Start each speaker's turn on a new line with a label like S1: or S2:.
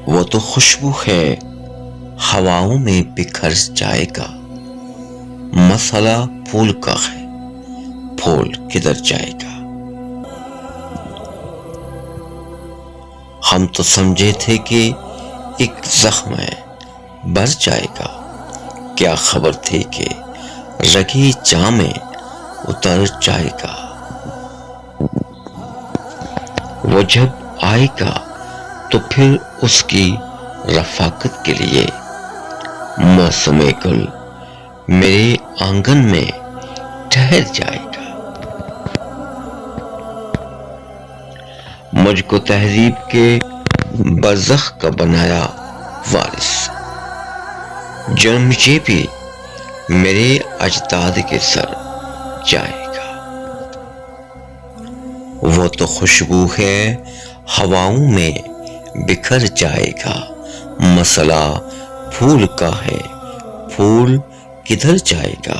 S1: وہ تو خوشبو ہے ہواؤں میں بکھر جائے گا، مسئلہ پھول کا ہے، پھول کدھر جائے گا۔ ہم تو سمجھے تھے کہ ایک زخم ہے، بھر جائے گا، کیا خبر تھی کہ رگی جاں میں اتر جائے گا۔ وہ جب آئے گا تو پھر اس کی رفاقت کے لیے موسم گل میرے آنگن میں ٹھہر جائے گا۔ مجھ کو تہذیب کے برزخ کا بنایا وارث، جرم مجھے بھی میرے اجداد کے سر جائے گا۔ وہ تو خوشبو ہے ہواؤں میں بکھر جائے گا، مسئلہ پھول کا ہے، پھول کدھر جائے گا۔